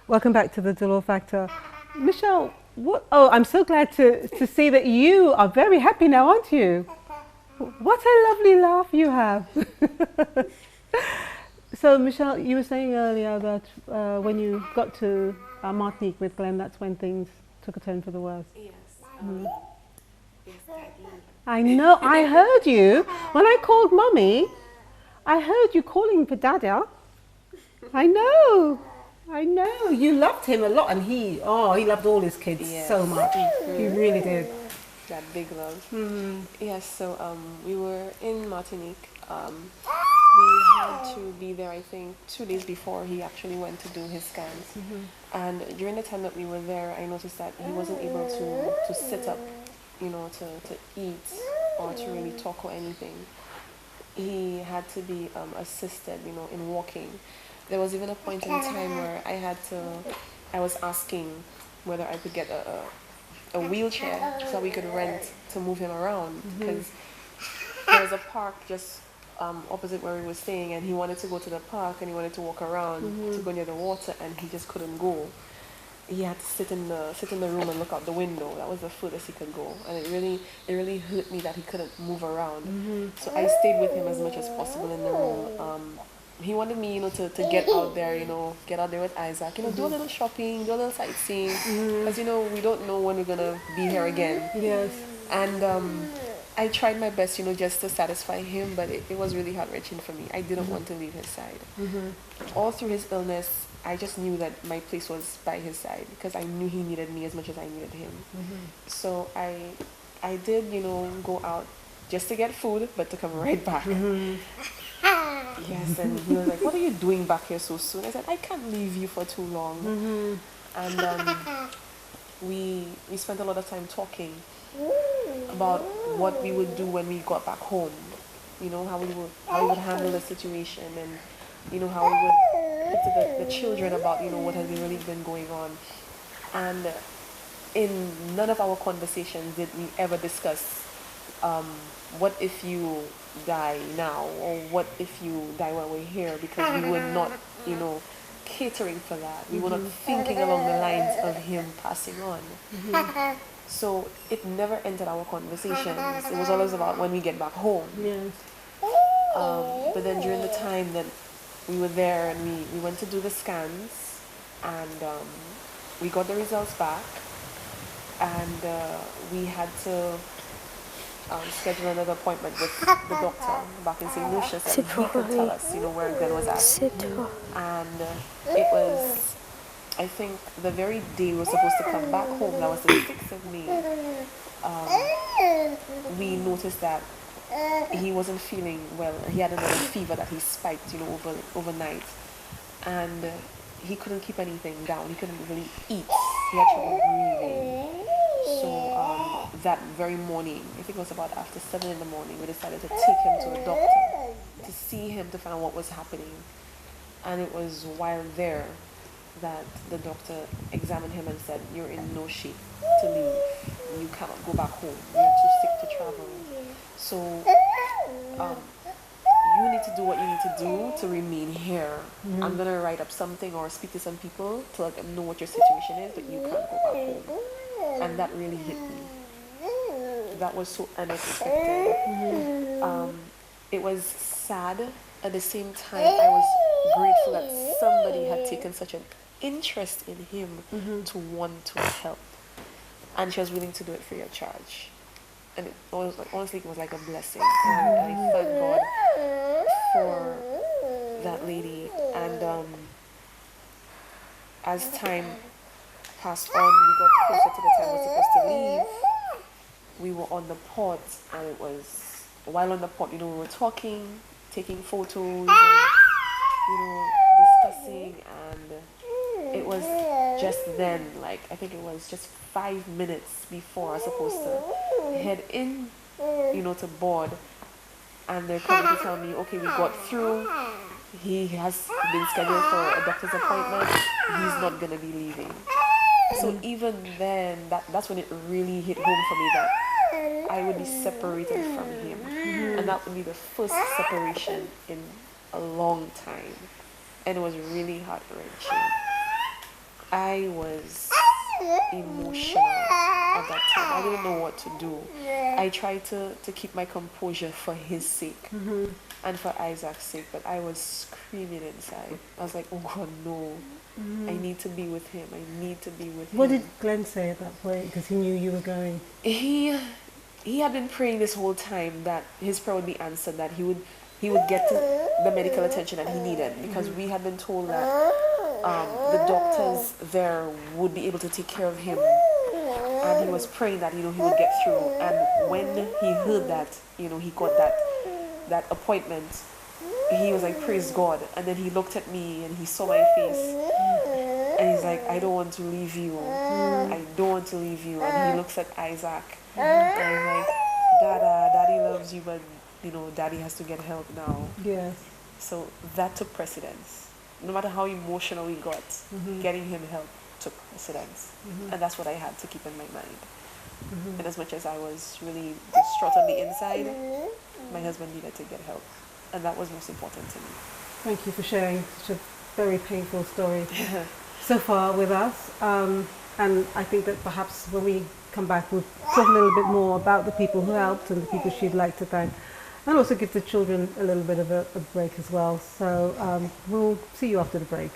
Welcome back to the Dolor Factor. Michelle, what? Oh, I'm so glad to see that you are very happy now, aren't you? What a lovely laugh you have. So, Michelle, you were saying earlier that when you got to Martinique with Glenn, that's when things took a turn for the worse. Yes, yes, Daddy. I know, I heard you. When I called Mummy, I heard you calling for Dada. I know. I know. You loved him a lot and he loved all his kids Yes. so much. He really did. That big love. Mm-hmm. Yes, so we were in Martinique. We had to be there, I think, 2 days before he actually went to do his scans. And during the time that we were there, I noticed that he wasn't able to sit up, to eat or to really talk or anything. He had to be assisted, in walking. There was even a point in time where I was asking whether I could get a wheelchair so we could rent to move him around because there was a park just opposite where we were staying, and he wanted to go to the park and he wanted to walk around to go near the water, and he just couldn't go. He had to sit in the room and look out the window. That was the furthest he could go, and it really hurt me that he couldn't move around. So I stayed with him as much as possible in the room. He wanted me, to get out there, get out there with Isaac, do a little shopping, do a little sightseeing, because we don't know when we're gonna be here again. Yes. And I tried my best, just to satisfy him, but it was really heart-wrenching for me. I didn't want to leave his side. All through his illness, I just knew that my place was by his side because I knew he needed me as much as I needed him. So I did, go out just to get food, but to come right back. Yes, and he was like, "What are you doing back here so soon?" I said, "I can't leave you for too long." And we spent a lot of time talking about what we would do when we got back home. How we would handle the situation, and how we would talk to the children about what has really been going on. And in none of our conversations did we ever discuss what if you die now, or what if you die while we're here, because we were not catering for that. We were not thinking along the lines of him passing on. So it never entered our conversations. It was always about when we get back home. Yes. But then during the time that we were there and we went to do the scans, and we got the results back, and we had to schedule another appointment with the doctor back in St. Lucia, so he could tell us, where Glenn was at. And it was, I think, the very day we were supposed to come back home, that was the 6th of May, we noticed that he wasn't feeling well. He had another fever that he spiked, overnight. And he couldn't keep anything down. He couldn't really eat. He had trouble breathing. So that very morning, I think it was about after 7 in the morning, we decided to take him to a doctor to see him, to find out what was happening. And it was while there that the doctor examined him and said, "You're in no shape to leave. You cannot go back home. You're too sick to travel. So you need to do what you need to do to remain here. I'm going to write up something or speak to some people to let them know what your situation is, but you can't go back home." And that really hit me. That was so unexpected. It was sad. At the same time, I was grateful that somebody had taken such an interest in him to want to help. And she was willing to do it free of charge. And it was honestly, it was like a blessing. And I thank God for that lady. And as time passed on, we got closer to the time we were supposed to leave. We were on the port, and it was, while on the port, we were talking, taking photos, and, discussing, and it was just then, like, I think it was just 5 minutes before I was supposed to head in, to board, and they're coming to tell me, okay, we got through, he has been scheduled for a doctor's appointment, he's not going to be leaving. So even then, that's when it really hit home for me that I would be separated from him. And that would be the first separation in a long time. And it was really heart-wrenching. I was emotional at that time. I didn't know what to do. I tried to keep my composure for his sake and for Isaac's sake, but I was screaming inside. I was like, oh God, no. I need to be with him. I need to be with What him. did Glenn say at that point? Because he knew you were going. He had been praying this whole time that his prayer would be answered, that he would get to the medical attention that he needed, because we had been told that the doctors there would be able to take care of him, and he was praying that he would get through. And when he heard that he got that appointment, he was like, praise God. And then he looked at me and he saw my face and he's like, I don't want to leave you. I don't want to leave you. And he looks at Isaac and I'm like, Daddy loves you, but Daddy has to get help now. Yes. So that took precedence. No matter how emotional we got, getting him help took precedence. And that's what I had to keep in my mind. And as much as I was really distraught on the inside, my husband needed to get help. And that was most important to me. Thank you for sharing such a very painful story so far with us. And I think that perhaps when we come back, we'll talk a little bit more about the people who helped and the people she'd like to thank. And also give the children a little bit of a break as well. So we'll see you after the break.